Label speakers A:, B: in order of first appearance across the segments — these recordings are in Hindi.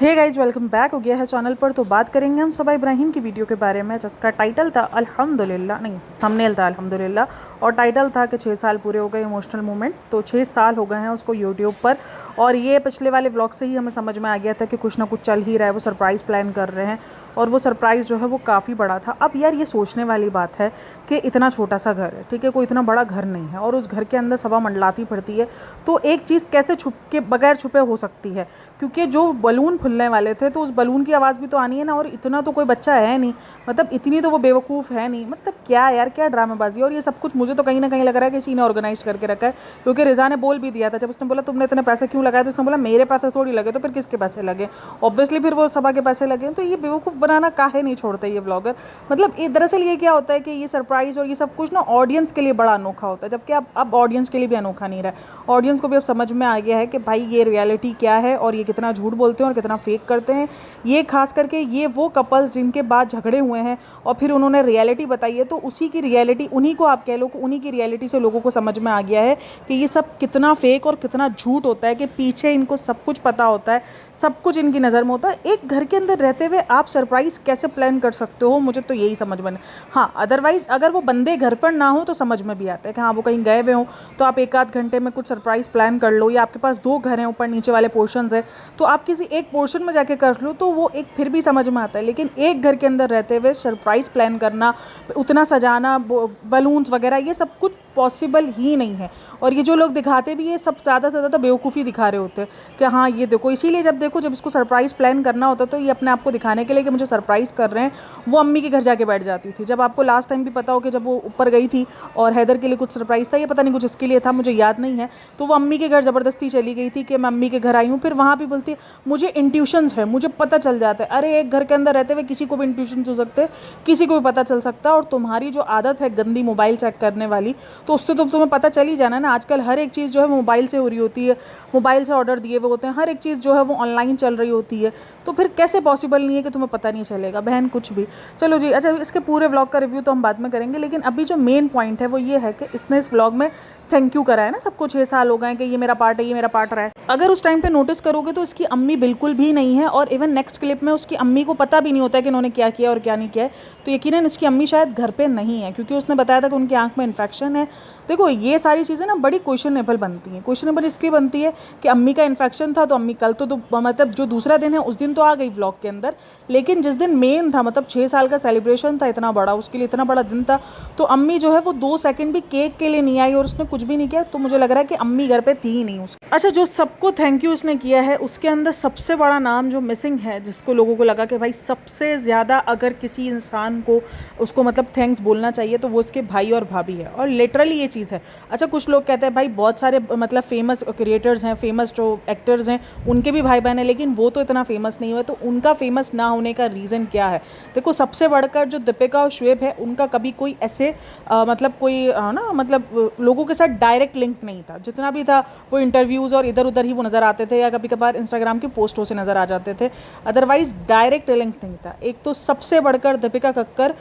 A: हे गाइस, वेलकम बैक हो गया है चैनल पर। तो बात करेंगे हम सबा इब्राहिम की वीडियो के बारे में, जिसका टाइटल था अल्हम्दुलिल्लाह, नहीं थंबनेल था अल्हम्दुलिल्लाह और टाइटल था कि 6 साल पूरे हो गए इमोशनल मोमेंट। तो 6 साल हो गए हैं उसको यूट्यूब पर, और ये पिछले वाले व्लॉग से ही हमें समझ में आ गया था कि कुछ ना कुछ चल ही रहा है, वो सरप्राइज़ प्लान कर रहे हैं और वो सरप्राइज़ जो है वो काफ़ी बड़ा था। अब यार ये सोचने वाली बात है कि इतना छोटा सा घर है, ठीक है, कोई इतना बड़ा घर नहीं है और उस घर के अंदर सबा मंडलाती फिरती है, तो एक चीज़ कैसे छुप के बगैर छुपे हो सकती है? क्योंकि जो बलून फुलने वाले थे तो उस बलून की आवाज़ भी तो आनी है ना, और इतना तो कोई बच्चा है नहीं, मतलब इतनी तो वो बेवकूफ़ है नहीं। मतलब क्या यार, क्या ड्रामेबाजी। और ये सब कुछ मुझे तो कहीं ना कहीं लग रहा है कि किसी ने ऑर्गेनाइज करके रखा है, क्योंकि रिजा ने बोल भी दिया था, जब उसने बोला तुमने इतने पैसे क्यों लगाए, तो उसने बोला मेरे पैसे थोड़ी लगे, तो फिर किसके पैसे लगे? ऑब्वियसली फिर वो सबा के पैसे लगे। तो ये बेवकूफ़ बनाना काहे नहीं छोड़ते ये ब्लॉगर। मतलब दरअसल ये क्या होता है कि ये सरप्राइज़ और ये सब कुछ ना ऑडियंस के लिए बड़ा अनोखा होता है, जबकि अब ऑडियंस के लिए भी अनोखा नहीं रहा है। ऑडियंस को भी अब समझ में आ गया है कि भाई ये रियलिटी क्या है और ये कितना झूठ बोलते हैं और कितना फेक करते हैं। ये खास करके ये वो कपल्स जिनके बाद झगड़े हुए हैं और फिर उन्होंने रियलिटी बताई है, तो उसी की रियलिटी, उन्हीं को आप कह लो, उन्हीं की रियलिटी से लोगों को समझ में आ गया है कि ये सब कितना फेक और कितना झूठ होता है, कि पीछे इनको सब कुछ पता होता है, सब कुछ इनकी नज़र में होता है। एक घर के अंदर रहते हुए आप सरप्राइज़ कैसे प्लान कर सकते हो, मुझे तो यही समझ में। हाँ, अदरवाइज़ अगर वो बंदे घर पर ना हो तो समझ में भी आता है कि हाँ वो कहीं गए हुए हों, तो आप एक आध घंटे में कुछ सरप्राइज़ प्लान कर लो, या आपके पास 2 घर हैं, ऊपर नीचे वाले पोर्शंस है, तो आप किसी एक पोर्शन में जाके कर लो, तो वो एक फिर भी समझ में आता है। लेकिन एक घर के अंदर रहते हुए सरप्राइज़ प्लान करना, उतना सजाना, बलून्स वगैरह, ये सब कुछ पॉसिबल ही नहीं है। और ये जो लोग दिखाते भी ये सब ज़्यादा से ज़्यादा बेवकूफ़ी दिखा रहे होते हैं कि हाँ ये देखो। इसीलिए जब देखो, जब इसको सरप्राइज़ प्लान करना होता तो ये अपने आप को दिखाने के लिए कि मुझे सरप्राइज़ कर रहे हैं, वो अम्मी के घर जाके बैठ जाती थी। जब आपको लास्ट टाइम भी पता हो कि जब वो ऊपर गई थी और हैदर के लिए कुछ सरप्राइज़ था, ये पता नहीं कुछ इसके लिए था, मुझे याद नहीं है, तो वो अम्मी के घर ज़बरदस्ती चली गई थी कि मैं अम्मी के घर आई हूँ। फिर वहाँ भी बोलती है मुझे इंट्यूशंस है, मुझे पता चल जाता है। अरे एक घर के अंदर रहते हुए किसी को भी इंट्यूशंस हो सकते हैं, किसी को भी पता चल सकता है। और तुम्हारी जो आदत है गंदी मोबाइल चेक करने वाली, तो उससे तो तुम्हें पता चल ही जाना ना। आजकल हर एक चीज़ जो है मोबाइल से हो रही होती है, मोबाइल से ऑर्डर दिए हुए होते हैं, हर एक चीज़ जो है वो ऑनलाइन चल रही होती है, तो फिर कैसे पॉसिबल नहीं है कि तुम्हें पता नहीं चलेगा बहन कुछ भी। चलो जी, अच्छा इसके पूरे व्लॉग का रिव्यू तो हम बाद में करेंगे, लेकिन अभी जो मेन पॉइंट है वो ये है कि इसने इस व्लॉग में थैंक यू करा है ना सबको। 6 साल हो गए कि ये मेरा पार्ट है, ये मेरा पार्ट रहा है। अगर उस टाइम पे नोटिस करोगे तो इसकी अम्मी बिल्कुल भी नहीं है, और इवन नेक्स्ट क्लिप में उसकी अम्मी को पता भी नहीं होता है कि इन्होंने क्या किया और क्या नहीं किया है। तो यकीनन इसकी अम्मी शायद घर पे नहीं है, क्योंकि उसने बताया था कि उनकी आंख में इन्फेक्शन है। देखो ये सारी चीज़ें ना बड़ी क्वेश्चनेबल बनती हैं। क्वेश्चनेबल इसलिए बनती है कि अम्मी का इन्फेक्शन था, तो अम्मी कल तो मतलब जो दूसरा दिन है उस दिन तो आ गई व्लॉग के अंदर, लेकिन जिस दिन मेन था, मतलब 6 साल का सेलिब्रेशन था इतना बड़ा, उसके लिए इतना बड़ा दिन था, तो अम्मी जो है वो 2 सेकंड भी केक के लिए नहीं आई और उसने कुछ भी नहीं किया। तो मुझे लग रहा है कि अम्मी घर पे थी ही नहीं उसकी। अच्छा, जो सबको थैंक यू उसने किया है, उसके अंदर सबसे बड़ा नाम जो मिसिंग है, जिसको लोगों को लगा कि भाई सबसे ज़्यादा अगर किसी इंसान को उसको मतलब थैंक्स बोलना चाहिए तो वो उसके भाई और भाभी है, और लिटरली ये चीज़ है। अच्छा, कुछ लोग कहते हैं भाई बहुत सारे मतलब फेमस क्रिएटर्स हैं, फेमस जो एक्टर्स हैं, उनके भी भाई बहन हैं, लेकिन वो तो इतना फेमस नहीं हुआ। तो उनका फेमस ना होने का रीज़न क्या है? देखो, सबसे बढ़कर जो दीपिका और शुएब है, उनका कभी कोई ऐसे मतलब कोई ना मतलब लोगों के साथ डायरेक्ट लिंक नहीं था। जितना भी था वो इंटरव्यूज़ और इधर उधर ही वो नज़र आते थे, या कभी कभार इंस्टाग्राम की पोस्टों से नज़र आ जाते थे, अदरवाइज डायरेक्ट लिंक नहीं था। एक तो सबसे बढ़कर दीपिका कक्कर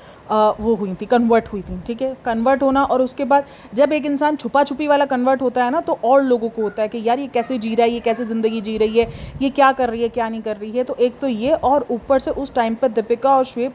A: वो हुई थी, कन्वर्ट हुई थी, ठीक है, कन्वर्ट होना। और उसके बाद जब एक इंसान छुपा छुपी वाला कन्वर्ट होता है ना, तो और लोगों को होता है कि यार ये कैसे जी रहा है, ये कैसे ज़िंदगी जी रही है, ये क्या कर रही है, क्या नहीं कर रही है। तो एक तो ये, और ऊपर से उस टाइम पर दीपिका और शुएब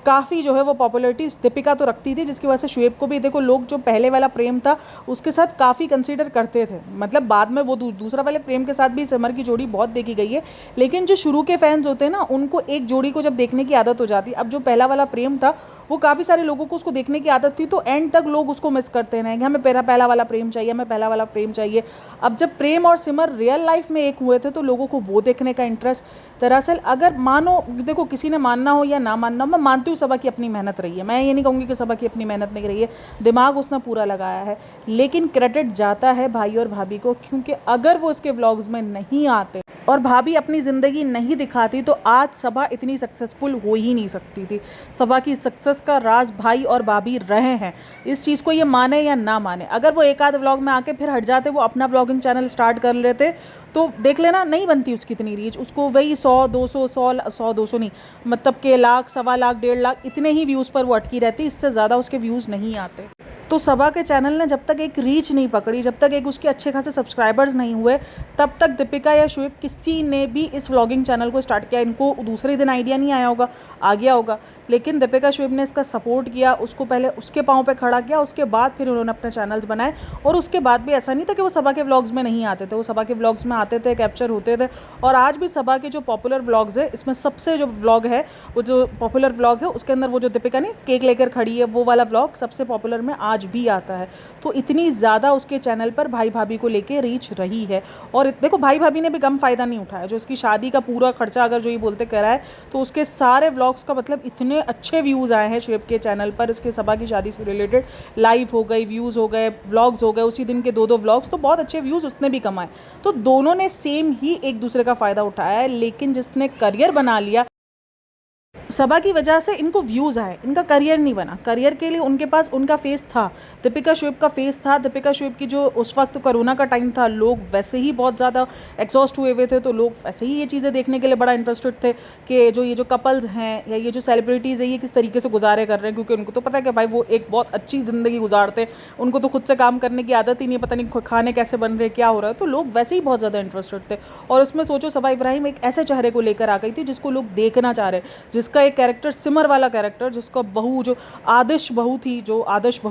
A: काफ़ी जो है वो पॉपुलैरिटी दीपिका तो रखती थी, जिसकी वजह से शुएब को भी देखो लोग जो पहले वाला प्रेम था उसके साथ काफ़ी कंसीडर करते थे। मतलब बाद में वो दूसरा वाले प्रेम के साथ भी समर की जोड़ी बहुत देखी गई है, लेकिन जो शुरू के फैंस होते हैं ना, उनको एक जोड़ी को जब देखने की आदत हो जाती है, अब जो पहला वाला प्रेम था वो काफ़ी सारे लोगों को उसको देखने की आदत थी, तो एंड तक लोग उसको मिस करते रहेंगे, हमें पहला वाला प्रेम चाहिए, हमें पहला वाला प्रेम चाहिए। अब जब प्रेम और सिमर रियल लाइफ में एक हुए थे, तो लोगों को वो देखने का इंटरेस्ट। दरअसल अगर मानो, देखो किसी ने मानना हो या ना मानना हो, मैं मानती हूँ सबा की अपनी मेहनत रही है, मैं ये नहीं कहूँगी कि सबा की अपनी मेहनत नहीं रही है, दिमाग उसने पूरा लगाया है, लेकिन क्रेडिट जाता है भाई और भाभी को, क्योंकि अगर वो इसके व्लॉग्स में नहीं आते और भाभी अपनी ज़िंदगी नहीं दिखाती, तो आज सबा इतनी सक्सेसफुल हो ही नहीं सकती थी। सबा की सक्सेस का राज भाई और भाभी रहे हैं, इस चीज़ को ये माने या ना माने। अगर वो एक आध व्लॉग में आके फिर हट जाते, वो अपना व्लॉगिंग चैनल स्टार्ट कर लेते, तो देख लेना नहीं बनती उसकी इतनी रीच, उसको वही 100-200 नहीं, मतलब के लाख, 1.25 लाख, 1.5 लाख, इतने ही व्यूज़ पर वो अटकी रहती, इससे ज़्यादा उसके व्यूज़ नहीं आते। तो सबा के चैनल ने जब तक एक रीच नहीं पकड़ी, जब तक एक उसके अच्छे खासे सब्सक्राइबर्स नहीं हुए, तब तक दीपिका या शुएब किसी ने भी इस व्लॉगिंग चैनल को स्टार्ट किया। इनको दूसरे दिन आइडिया नहीं आया होगा, आ गया होगा, लेकिन दीपिका शुएब ने इसका सपोर्ट किया, उसको पहले उसके पाँव पे खड़ा किया, उसके बाद फिर उन्होंने अपने चैनल्स बनाए। और उसके बाद भी ऐसा नहीं था कि वो सबा के व्लॉग्स में नहीं आते थे, वो सबा के व्लॉग्स में आते थे, कैप्चर होते थे। और आज भी सबा के जो पॉपुलर व्लॉग्स है, इसमें सबसे जो व्लॉग है, वो जो पॉपुलर व्लॉग है, उसके अंदर वो जो दीपिका ने केक लेकर खड़ी है, वो वाला व्लॉग सबसे पॉपुलर में आज भी आता है। तो इतनी ज़्यादा उसके चैनल पर भाई भाभी को लेके रीच रही है। और देखो भाई भाभी ने भी कम फ़ायदा नहीं उठाया, जो इसकी शादी का पूरा खर्चा अगर जो ये बोलते करा है, तो उसके सारे व्लॉग्स का मतलब इतने अच्छे व्यूज़ आए हैं शुएब के चैनल पर। इसके सबा की शादी से रिलेटेड लाइव हो गई, व्यूज़ हो गए, व्लॉग्स हो गए, उसी दिन के 2-2 व्लॉग्स, तो बहुत अच्छे व्यूज़ उसने भी कमाए। तो दोनों ने सेम ही एक दूसरे का फ़ायदा उठाया है, लेकिन जिसने करियर बना लिया, सबा की वजह से इनको व्यूज़ आए, इनका करियर नहीं बना। करियर के लिए उनके पास उनका फेस था, दीपिका शुएब का फेस था। दीपिका शुएब की जो उस वक्त कोरोना का टाइम था, लोग वैसे ही बहुत ज़्यादा एग्जॉस्ट हुए हुए थे, तो लोग वैसे ही ये चीज़ें देखने के लिए बड़ा इंटरेस्टेड थे कि ये जो कपल्स हैं या ये जो सेलिब्रिटीज़ है, ये किस तरीके से गुजारे कर रहे हैं, क्योंकि उनको तो पता है कि भाई वो एक बहुत अच्छी ज़िंदगी गुजारते हैं, उनको तो खुद से काम करने की आदत ही नहीं, पता नहीं खाने कैसे बन रहे, क्या हो रहा है। तो लोग वैसे ही बहुत ज़्यादा इंटरेस्टेड थे। और उसमें सोचो सबा इब्राहिम एक ऐसे चेहरे को लेकर आ गई थी जिसको लोग देखना चाह रहे, जिसका एक कैरेक्टर सिमर वाला कैरेक्टर, जिसका बहू जो आदर्श बहू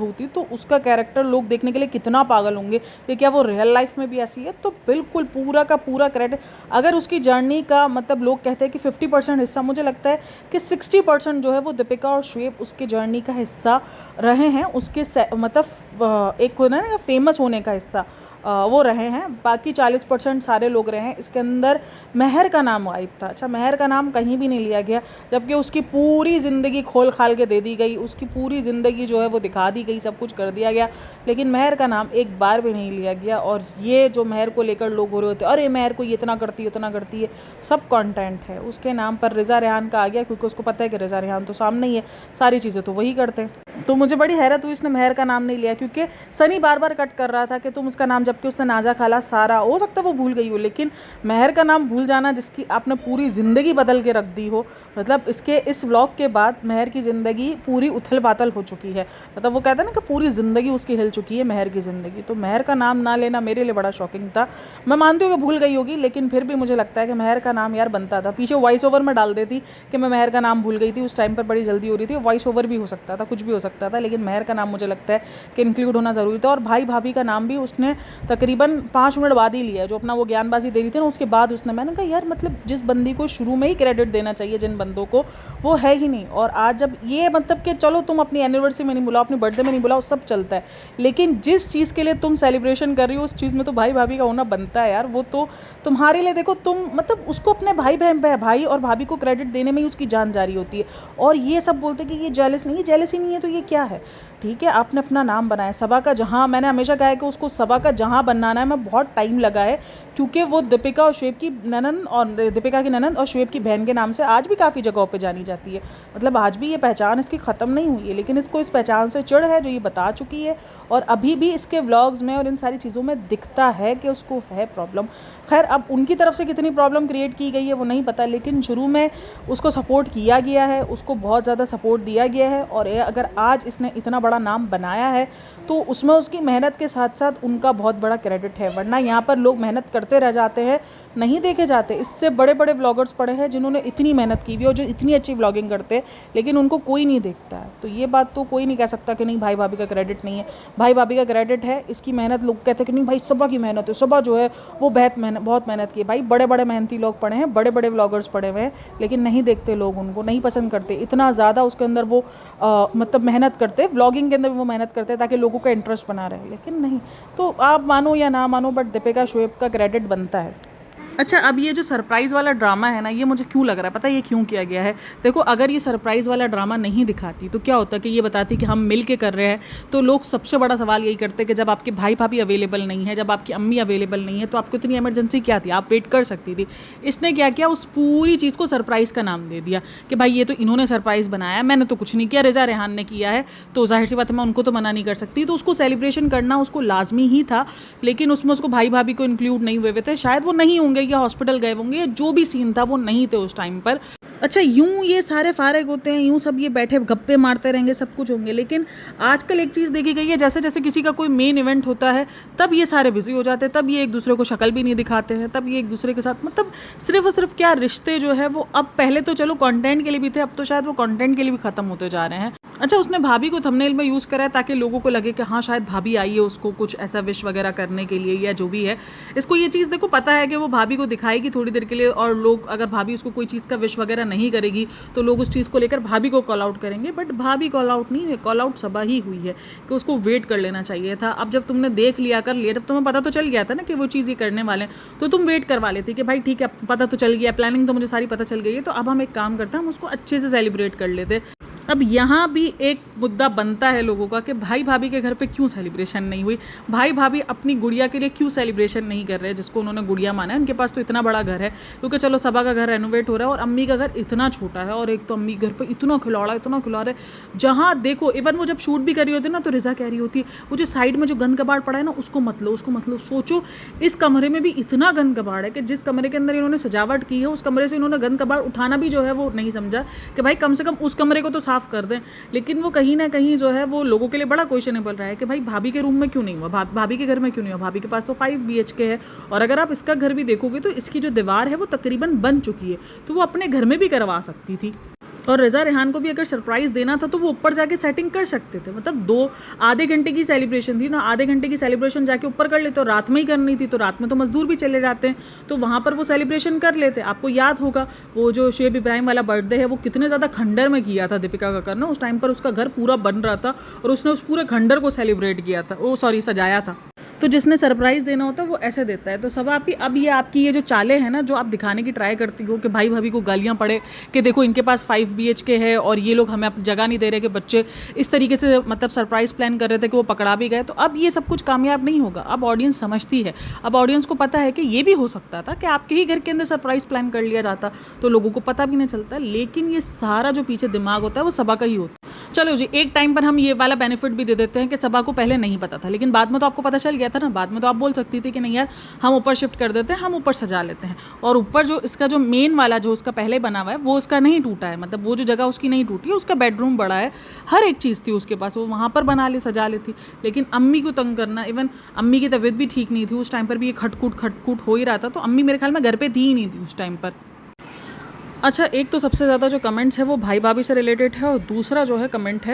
A: थी, तो उसका कैरेक्टर लोग देखने के लिए कितना पागल होंगे कि क्या वो रियल लाइफ में भी ऐसी है। तो बिल्कुल पूरा का पूरा क्रेडिट, अगर उसकी जर्नी का मतलब लोग कहते हैं कि 50% हिस्सा, मुझे लगता है कि 60% जो है वो दीपिका और शुएब उसके जर्नी का हिस्सा रहे हैं, उसके मतलब एक होना ना फेमस होने का हिस्सा वो रहे हैं। बाकी 40% सारे लोग रहे हैं। इसके अंदर महर का नाम गायब था। अच्छा, महर का नाम कहीं भी नहीं लिया गया, जबकि उसकी पूरी ज़िंदगी खोल खाल के दे दी गई, उसकी पूरी ज़िंदगी जो है वो दिखा दी गई, सब कुछ कर दिया गया, लेकिन महर का नाम एक बार भी नहीं लिया गया। और ये जो महर को लेकर लोग हो रहे होते, अरे महर को ये इतना करती है, उतना करती है, सब कंटेंट है। उसके नाम पर रिज़ा रेहान का आ गया, क्योंकि उसको पता है कि रिज़ा रेहान तो सामने ही है, सारी चीज़ें तो वही करते हैं। तो मुझे बड़ी हैरत हुई इसने महर का नाम नहीं लिया, क्योंकि सनी बार बार कट कर रहा था कि तुम उसका नाम, जबकि उसने नाजा खाला सारा, हो सकता है वो भूल गई हो, लेकिन महर का नाम भूल जाना, जिसकी आपने पूरी ज़िंदगी बदल के रख दी हो, मतलब इस व्लॉग के बाद महर की ज़िंदगी पूरी उथल पाथल हो चुकी है। मतलब वो कहता है ना कि पूरी ज़िंदगी उसकी हिल चुकी है महर की ज़िंदगी। तो महर का नाम ना लेना मेरे लिए बड़ा शॉकिंग था। मैं मानती हूँ कि भूल गई होगी, लेकिन फिर भी मुझे लगता है कि महर का नाम यार बनता था। पीछे वॉइस ओवर में डाल देती कि मैं महर का नाम भूल गई थी, उस टाइम पर बड़ी जल्दी हो रही थी, वॉइस ओवर भी हो सकता था, कुछ भी हो सकता था, लेकिन महर का नाम मुझे लगता है कि इंक्लूड होना ज़रूरी था। और भाई भाभी का नाम भी उसने तकरीबन 5 मिनट बाद ही लिया, जो अपना वो ज्ञानबाजी दे रही थी ना, उसके बाद उसने, मैंने कहा यार मतलब जिस बंदी को शुरू में ही क्रेडिट देना चाहिए जिन बंदों को, वो है ही नहीं। और आज जब ये मतलब कि चलो तुम अपनी एनिवर्सरी में नहीं बुलाओ, अपनी बर्थडे में नहीं बुलाओ, सब चलता है, लेकिन जिस चीज़ के लिए तुम सेलिब्रेशन कर रही हो उस चीज़ में तो भाई भाभी का होना बनता है यार। वो तो तुम्हारे लिए, देखो तुम मतलब उसको अपने भाई और भाभी को क्रेडिट देने में ही उसकी जान जारी होती है। और ये सब बोलते कि ये जेलस नहीं, ये जेलसी नहीं है तो ये क्या है? ठीक है, आपने अपना नाम बनाया सबा का जहाँ, मैंने हमेशा कहा है कि उसको सबा का जहाँ बनाना है, मैं बहुत टाइम लगा है, क्योंकि वो दीपिका और शुएब की ननद, और दीपिका की ननद और शुएब की बहन के नाम से आज भी काफ़ी जगहों पे जानी जाती है। मतलब आज भी ये पहचान इसकी ख़त्म नहीं हुई है, लेकिन इसको इस पहचान से चिढ़ है जो ये बता चुकी है, और अभी भी इसके व्लॉग्स में और इन सारी चीज़ों में दिखता है कि उसको है प्रॉब्लम। खैर, अब उनकी तरफ से कितनी प्रॉब्लम क्रिएट की गई है वो नहीं पता, लेकिन शुरू में उसको सपोर्ट किया गया है, उसको बहुत ज़्यादा सपोर्ट दिया गया है। और अगर आज इसने इतना बड़ा नाम बनाया है तो उसमें उसकी मेहनत के साथ साथ उनका बहुत बड़ा क्रेडिट है, वरना यहाँ पर लोग मेहनत करते रह जाते हैं, नहीं देखे जाते। इससे बड़े बड़े व्लॉगर्स पड़े हैं जिन्होंने इतनी मेहनत की हुई और जो इतनी अच्छी व्लॉगिंग करते हैं, लेकिन उनको कोई नहीं देखता है। तो ये बात तो कोई नहीं कह सकता कि नहीं भाई भाभी का क्रेडिट नहीं है, भाई भाभी का क्रेडिट है। इसकी मेहनत, लोग कहते हैं कि नहीं भाई सबा की मेहनत है, सबा जो है वो बहुत मेहनत की है। भाई बड़े बड़े मेहनती लोग पड़े हैं, बड़े बड़े व्लॉगर्स पड़े हुए हैं, लेकिन नहीं देखते लोग, उनको नहीं पसंद करते। इतना ज़्यादा उसके अंदर वो मतलब मेहनत करते, व्लॉगिंग के अंदर वो मेहनत करते हैं ताकि लोगों का इंटरेस्ट बना रहे, लेकिन नहीं। तो आप मानो या ना मानो, बट दीपिका शुएब का क्रेडिट बनता है। अच्छा, अब ये जो सरप्राइज़ वाला ड्रामा है ना, ये मुझे क्यों लग रहा है पता है ये क्यों किया गया है? देखो, अगर ये सरप्राइज़ वाला ड्रामा नहीं दिखाती तो क्या होता कि ये बताती कि हम मिल के कर रहे हैं, तो लोग सबसे बड़ा सवाल यही करते कि जब आपके भाई भाभी अवेलेबल नहीं है, जब आपकी अम्मी अवेलेबल नहीं है, तो आपको इतनी इमरजेंसी क्या थी, आप वेट कर सकती थी। इसने क्या किया, उस पूरी चीज़ को सरप्राइज़ का नाम दे दिया कि भाई ये तो इन्होंने सरप्राइज़ बनाया, मैंने तो कुछ नहीं किया, रिज़ा रेहान ने किया है, तो जाहिर सी बात है मैं उनको तो मना नहीं कर सकती। तो उसको सेलिब्रेशन करना उसको लाजमी ही था, लेकिन उसमें उसको भाई भाभी को इंक्लूड नहीं हुए थे। शायद वो नहीं होंगे या हॉस्पिटल गए होंगे, जो भी सीन था वो नहीं थे उस टाइम पर। अच्छा, यूँ ये सारे फ़ारिग होते हैं, यूँ सब ये बैठे गप्पे मारते रहेंगे, सब कुछ होंगे, लेकिन आजकल एक चीज़ देखी गई है, जैसे-जैसे किसी का कोई मेन इवेंट होता है, तब ये सारे बिज़ी हो जाते हैं, तब ये एक-दूसरे को शक्ल भी नहीं दिखाते हैं, तब ये एक-दूसरे के साथ मतलब सिर्फ़ और सिर्फ़ क्या रिश्ते जो है वो अब पहले तो चलो कंटेंट के लिए भी थे, अब तो शायद वो कंटेंट के लिए भी ख़त्म होते जा रहे हैं। अच्छा, उसने भाभी को थंबनेल में यूज़ करा है ताकि लोगों को लगे कि हाँ, शायद भाभी आई है उसको कुछ ऐसा विश वगैरह करने के लिए या जो भी है। इसको ये चीज़ देखो पता है कि वो भाभी को दिखाएगी थोड़ी देर के लिए, और लोग अगर भाभी उसको कोई चीज़ का विश वगैरह नहीं करेगी तो लोग उस चीज़ को लेकर भाभी को कॉल आउट करेंगे, बट भाभी कॉल आउट नहीं है, कॉल आउट सबा ही हुई है कि उसको वेट कर लेना चाहिए था। अब जब तुमने देख लिया, कर लिया, जब तुम्हें पता तो चल गया था ना कि वो चीज़ ये करने वाले हैं, तो तुम वेट करवा लेती कि भाई ठीक है, पता तो चल गया, प्लानिंग तो मुझे सारी पता चल गई है, तो अब हम एक काम करते हैं, हम उसको अच्छे से सेलिब्रेट कर लेते। अब यहाँ भी एक मुद्दा बनता है लोगों का कि भाई भाभी के घर पे क्यों सेलिब्रेशन नहीं हुई, भाई भाभी अपनी गुड़िया के लिए क्यों सेलिब्रेशन नहीं कर रहे, जिसको उन्होंने गुड़िया माना है। उनके पास तो इतना बड़ा घर है, क्योंकि चलो सबा का घर रेनोवेट हो रहा है और अम्मी का घर इतना छोटा है, और एक तो अम्मी घर पे इतना खिलौड़ा है, जहाँ देखो इवन वो जब शूट भी कर रही होती है ना, तो रिजा कह रही होती है वो जो साइड में जो गंद कबाड़ पड़ा है ना, उसको मत लो। सोचो इस कमरे में भी इतना गंद कबाड़ है कि जिस कमरे के अंदर इन्होंने सजावट की है, उस कमरे से इन्होंने गंद कबाड़ उठाना भी जो है वो नहीं समझा कि भाई कम से कम उस कमरे को तो साफ कर दें। लेकिन वो कहीं ना कहीं जो है वो लोगों के लिए बड़ा क्वेश्चनेबल रहा है कि भाई भाभी के रूम में क्यों नहीं हुआ, भाभी के घर में क्यों नहीं हुआ, भाभी के पास तो 5 BHK है, और अगर आप इसका घर भी देखोगे तो इसकी जो दीवार है वो तकरीबन बन चुकी है, तो वो अपने घर में भी करवा सकती थी। और रज़ा रेहान को भी अगर सरप्राइज़ देना था तो वो ऊपर जाके सेटिंग कर सकते थे। मतलब 2 आधे घंटे की सेलिब्रेशन थी ना, आधे घंटे की सेलिब्रेशन जाके ऊपर कर लेते, और रात में ही करनी थी तो रात में तो मज़दूर भी चले जाते हैं, तो वहाँ पर वो सेलिब्रेशन कर लेते। आपको याद होगा वो जो शुएब इब्राहिम वाला बर्थडे है वो कितने ज़्यादा खंडर में किया था दीपिका का करना, उस टाइम पर उसका घर पूरा बन रहा था और उसने उस पूरे खंडर को सेलिब्रेट किया था, सजाया था। तो जिसने सरप्राइज़ देना होता है वो ऐसे देता है। तो सब आप अब ये आपकी ये जो चालें हैं ना, जो आप दिखाने की ट्राई करती हो कि भाई भाभी को गालियाँ पड़े कि देखो इनके पास 5 BHK है और ये लोग हमें जगह नहीं दे रहे, कि बच्चे इस तरीके से मतलब सरप्राइज़ प्लान कर रहे थे कि वो पकड़ा भी गए, तो अब ये सब कुछ कामयाब नहीं होगा। अब ऑडियंस समझती है, अब ऑडियंस को पता है कि ये भी हो सकता था कि आपके ही घर के अंदर सरप्राइज़ प्लान कर लिया जाता, तो लोगों को पता भी नहीं चलता। लेकिन ये सारा जो पीछे दिमाग होता है वो सबा का ही होता है। चलो जी, एक टाइम पर हम ये वाला बेनिफिट भी दे देते हैं कि सबा को पहले नहीं पता था, लेकिन बाद में तो आपको पता चल गया था ना। बाद में तो आप बोल सकती थी कि नहीं यार, हम ऊपर शिफ्ट कर देते हैं, हम ऊपर सजा लेते हैं, और ऊपर जो इसका जो मेन वाला जो उसका पहले बना हुआ है वो उसका नहीं टूटा है, मतलब वो जो जगह उसकी नहीं टूटी है, उसका बेडरूम बड़ा है, हर एक चीज़ थी उसके पास, वो वहाँ पर बना ले सजा लेती। लेकिन अम्मी को तंग करना, इवन अम्मी की तबीयत भी ठीक नहीं थी उस टाइम पर भी, ये खटकूट हो ही रहा था, तो अम्मी मेरे ख्याल में घर पर थी ही नहीं थी उस टाइम पर। अच्छा, एक तो सबसे ज़्यादा जो कमेंट्स है वो भाई भाभी से रिलेटेड है, और दूसरा जो है कमेंट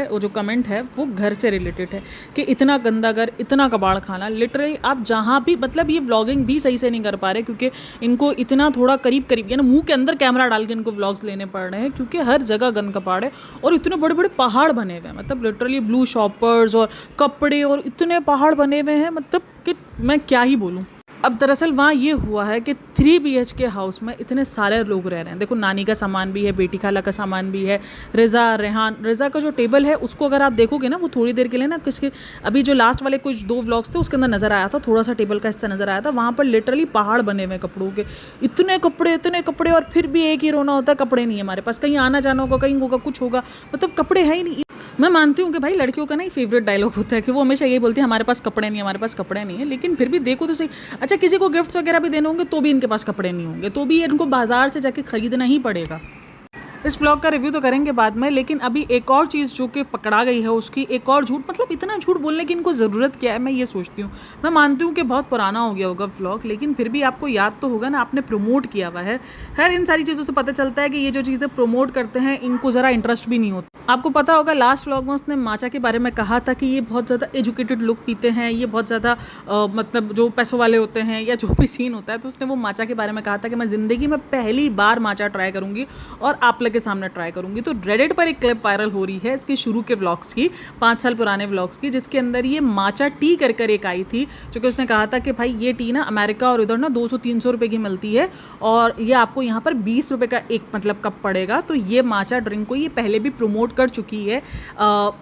A: है वो घर से रिलेटेड है कि इतना गंदा घर, इतना कबाड़ खाना। लिटरली आप जहाँ भी, मतलब ये व्लॉगिंग भी सही से नहीं कर पा रहे, क्योंकि इनको इतना थोड़ा करीब यानी मुंह के अंदर कैमरा डाल के इनको व्लॉग्स लेने पड़ रहे हैं, क्योंकि हर जगह गंद कबाड़ है और इतने बड़े बड़े पहाड़ बने हुए हैं, मतलब लिटरली ब्लू शॉपर्स और कपड़े और इतने पहाड़ बने हुए हैं, मतलब कि मैं क्या ही बोलूँ। अब दरअसल वहाँ ये हुआ है कि 3 BHK हाउस में इतने सारे लोग रह रहे हैं। देखो नानी का सामान भी है, बेटी खाला का सामान भी है, रज़ा का जो टेबल है उसको अगर आप देखोगे ना, वो थोड़ी देर के लिए ना किसके, अभी जो लास्ट वाले कुछ 2 व्लॉग्स थे उसके अंदर नज़र आया था, थोड़ा सा टेबल का हिस्सा नज़र आया था, वहाँ पर लिटरली पहाड़ बने हुए कपड़ों के, इतने कपड़े, और फिर भी एक ही रोना होता है, कपड़े नहीं है हमारे पास, कहीं आना जाना होगा, कहीं होगा, कुछ होगा, मतलब कपड़े है ही नहीं। मैं मानती हूँ कि भाई लड़कियों का ना फेवरेट डायलॉग होता है कि वो हमेशा यही बोलती है हमारे पास कपड़े नहीं है, लेकिन फिर भी देखो तो सही। अच्छा, किसी को गिफ्ट्स वगैरह भी देने होंगे तो भी इनके पास कपड़े नहीं होंगे, तो भी इनको बाजार से जाके खरीदना ही पड़ेगा। इस व्लॉग का रिव्यू तो करेंगे बाद में, लेकिन अभी एक और चीज़ जो कि पकड़ा गई है उसकी एक और झूठ, मतलब इतना झूठ बोलने की इनको ज़रूरत क्या है, मैं ये सोचती हूँ। मैं मानती हूँ कि बहुत पुराना हो गया होगा व्लॉग, लेकिन फिर भी आपको याद तो होगा ना, आपने प्रमोट किया हुआ है। खैर, इन सारी चीज़ों से पता चलता है कि ये जो चीज़ें प्रमोट करते हैं इनको ज़रा इंटरेस्ट भी नहीं होता। आपको पता होगा लास्ट व्लॉग में उसने माचा के बारे में कहा था कि ये बहुत ज़्यादा एजुकेटेड लोग पीते हैं, ये बहुत ज़्यादा मतलब जो पैसों वाले होते हैं या जो भी सीन होता है, तो उसने वो माचा के बारे में कहा था कि मैं ज़िंदगी में पहली बार माचा ट्राई करूँगी और आप लोग के सामने ट्राई करूँगी। तो रेडिट पर एक क्लिप वायरल हो रही है इसके शुरू के व्लॉग्स की, 5 साल पुराने व्लॉग्स की, जिसके अंदर ये माचा टी कर एक आई थी, जो कि उसने कहा था कि भाई ये टी ना अमेरिका और इधर ना 200-300 रुपये की मिलती है, और ये आपको यहाँ पर 20 रुपये का एक मतलब कप पड़ेगा। तो ये माचा ड्रिंक को ये पहले भी प्रमोट कर चुकी है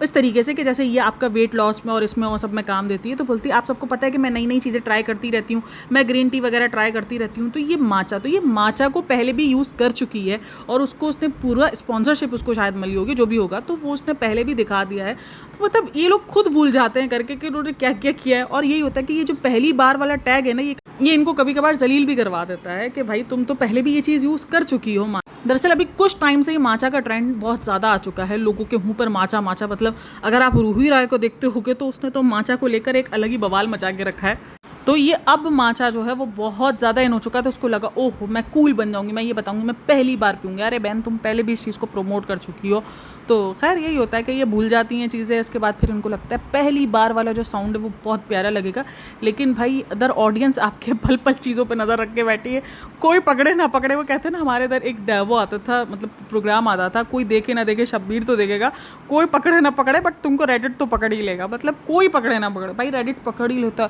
A: इस तरीके से कि जैसे ये आपका वेट लॉस में और इसमें और सब में काम देती है। तो बोलती है आप सबको पता है कि मैं नई नई चीज़ें ट्राई करती रहती हूँ, मैं ग्रीन टी वगैरह ट्राई करती रहती हूँ, तो ये माचा को पहले भी यूज़ कर चुकी है, और उसको उसने पूरा स्पॉन्सरशिप उसको शायद मिली होगी, जो भी होगा, तो वो उसने पहले भी दिखा दिया है। तो मतलब ये लोग खुद भूल जाते हैं करके कि उन्होंने क्या क्या किया है, और यही होता है कि ये जो पहली बार वाला टैग है ना, ये इनको कभी कभार जलील भी करवा देता है कि भाई तुम तो पहले भी ये चीज़ यूज़ कर चुकी हो। दरअसल अभी कुछ टाइम से ही माचा का ट्रेंड बहुत ज़्यादा आ चुका है, लोगों के मुंह पर माचा माचा, मतलब अगर आप रूही राय को देखते होगे तो उसने तो माचा को लेकर एक अलग ही बवाल मचा के रखा है। तो ये अब माचा जो है वो बहुत ज़्यादा इन हो चुका था, उसको लगा ओहो मैं कूल बन जाऊंगी, मैं ये बताऊंगी मैं पहली बार पीऊंगी। अरे बहन तुम पहले भी इस चीज़ को प्रमोट कर चुकी हो। तो खैर यही होता है कि ये भूल जाती हैं चीज़ें, इसके बाद फिर उनको लगता है पहली बार वाला जो साउंड है वो बहुत प्यारा लगेगा। लेकिन भाई अदर ऑडियंस आपके पल पल चीज़ों पर नज़र रख के बैठी है, कोई पकड़े ना पकड़े। वो कहते हैं ना, हमारे इधर एक वो आता था, मतलब प्रोग्राम आता था, कोई देखे ना देखे शब्बीर तो देखेगा, कोई पकड़े ना पकड़े बट तुमको रेडिट तो पकड़ ही लेगा। मतलब कोई पकड़े ना पकड़े, भाई रेडिट पकड़ ही लेता।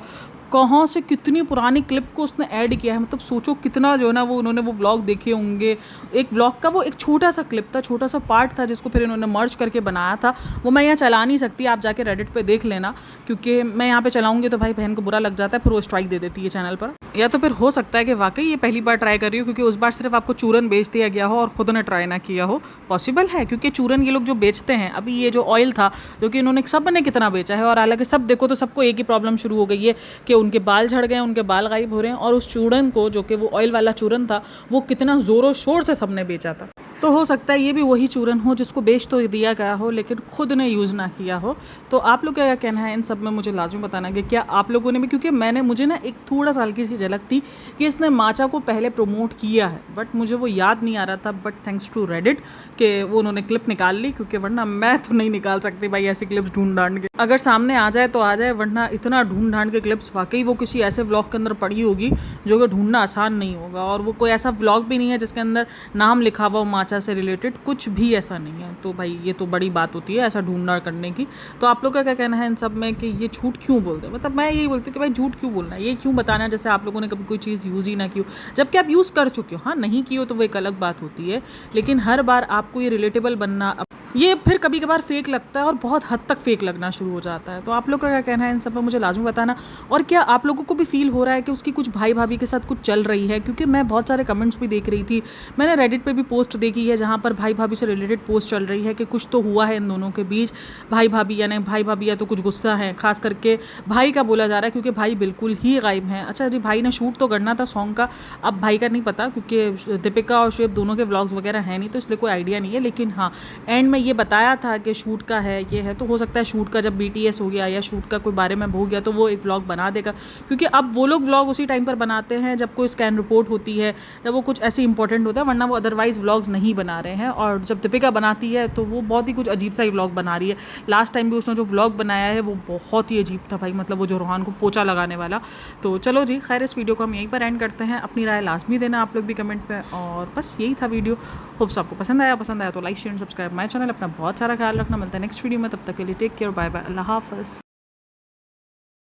A: कहाँ से कितनी पुरानी क्लिप को उसने ऐड किया है, मतलब सोचो कितना जो है ना वो उन्होंने वो व्लॉग देखे होंगे। एक व्लॉग का वो एक छोटा सा क्लिप था, छोटा सा पार्ट था जिसको फिर इन्होंने मर्ज करके बनाया था। वो मैं यहाँ चला नहीं सकती, आप जाके रेडिट पे देख लेना, क्योंकि मैं यहाँ पे चलाऊंगी तो भाई बहन को बुरा लग जाता है, फिर वो स्ट्राइक दे देती है चैनल पर। या तो फिर हो सकता है कि वाकई ये पहली बार ट्राई कर रही हो, क्योंकि उस बार सिर्फ आपको चूरन बेच दिया गया हो और खुद ने ट्राई ना किया हो। पॉसिबल है, क्योंकि चूरन ये लोग जो बेचते हैं, अभी ये जो ऑयल था जो कि इन्होंने सब ने कितना बेचा है, और हालांकि सब देखो तो सबको एक ही प्रॉब्लम शुरू हो गई है कि उनके बाल झड़ गए, उनके बाल गायब हो रहे हैं। और उस चूरन को, जो कि वो ऑयल वाला चूरन था, वो कितना ज़ोरों शोर से सबने बेचा था। तो हो सकता है ये भी वही चूरन हो जिसको बेच तो दिया गया हो लेकिन खुद ने यूज़ ना किया हो। तो आप लोग का क्या कहना है इन सब में, मुझे लाजमी बताना कि क्या आप लोगों ने भी, क्योंकि मुझे ना एक थोड़ा सा हल्की सी झलक थी कि इसने माचा को पहले प्रमोट किया है, बट मुझे वो याद नहीं आ रहा था। बट थैंक्स टू रेडिट कि वो उन्होंने क्लिप निकाल ली, क्योंकि वरना मैं तो नहीं निकाल सकती भाई ऐसी क्लिप्स ढूंढ ढांड के। अगर सामने आ जाए तो आ जाए, वरना इतना ढूंढ ढांड के क्लिप्स वाकई वो किसी ऐसे व्लॉग के अंदर पड़ी होगी जो कि ढूंढना आसान नहीं होगा। और वो कोई ऐसा व्लॉग भी नहीं है जिसके अंदर नाम लिखा हुआ माचा से रिलेटेड, कुछ भी ऐसा नहीं है। तो भाई ये तो बड़ी बात होती है ऐसा ढूंढना करने की। तो आप लोग का क्या कहना है इन सब में कि ये झूठ क्यों बोलते हैं? मतलब मैं यही बोलती हूँ कि भाई झूठ क्यों बोलना है, ये क्यों बताना जैसे आप लोगों ने कभी कोई चीज़ यूज़ ही ना की हो, जबकि आप यूज़ कर चुके हो। हाँ, नहीं की हो तो वो एक अलग बात होती है, लेकिन हर बार आपको ये रिलेटेबल बनना, ये फिर कभी कभार फेक लगता है और बहुत हद तक फेक लगना शुरू हो जाता है। तो आप लोग का क्या कहना है इन सब में, मुझे लाजमी बताना। और क्या आप लोगों को भी फील हो रहा है कि उसकी कुछ भाई भाभी के साथ कुछ चल रही है? क्योंकि मैं बहुत सारे कमेंट्स भी देख रही थी, मैंने रेडिट पे भी पोस्ट देखी है जहाँ पर भाई भाभी से रिलेटेड पोस्ट चल रही है कि कुछ तो हुआ है इन दोनों के बीच। भाई भाभी या तो कुछ गुस्सा है, खास करके भाई का बोला जा रहा है, क्योंकि भाई बिल्कुल ही गायब हैं। अच्छा जी, भाई ने शूट तो करना था सॉन्ग का, अब भाई का नहीं पता, क्योंकि दीपिका और शुएब दोनों के व्लॉग्स वगैरह हैं नहीं, तो इसलिए कोई आइडिया नहीं है। लेकिन हाँ, एंड में ये बताया था कि शूट का है, ये है। तो हो सकता है शूट का जब BTS हो गया या शूट का कोई बारे में हो गया तो वो एक व्लॉग बना देगा, क्योंकि अब वो लोग व्लॉग उसी टाइम पर बनाते हैं जब कोई स्कैन रिपोर्ट होती है, जब वो कुछ ऐसे इंपॉर्टेंट होता है, वरना वो अदरवाइज व्लॉग्स नहीं बना रहे हैं। और जब दीपिका बनाती है तो वो बहुत ही कुछ अजीब सा ही व्लॉग बना रही है। लास्ट टाइम भी उसने जो व्लॉग बनाया है वो बहुत ही अजीब था भाई, मतलब वो जो रोहान को पोचा लगाने वाला। तो चलो जी, खैर इस वीडियो को हम यहीं पर एंड करते हैं। अपनी राय लाजमी देना आप लोग भी कमेंट पे, और बस यही था वीडियो। होप्स आपको पसंद आया तो like share subscribe my channel. अपना बहुत सारा ख्याल रखना, मिलता है नेक्स्ट वीडियो में, तब तक के लिए टेक केयर, बाय बाय, अल्लाह हाफ़िज़।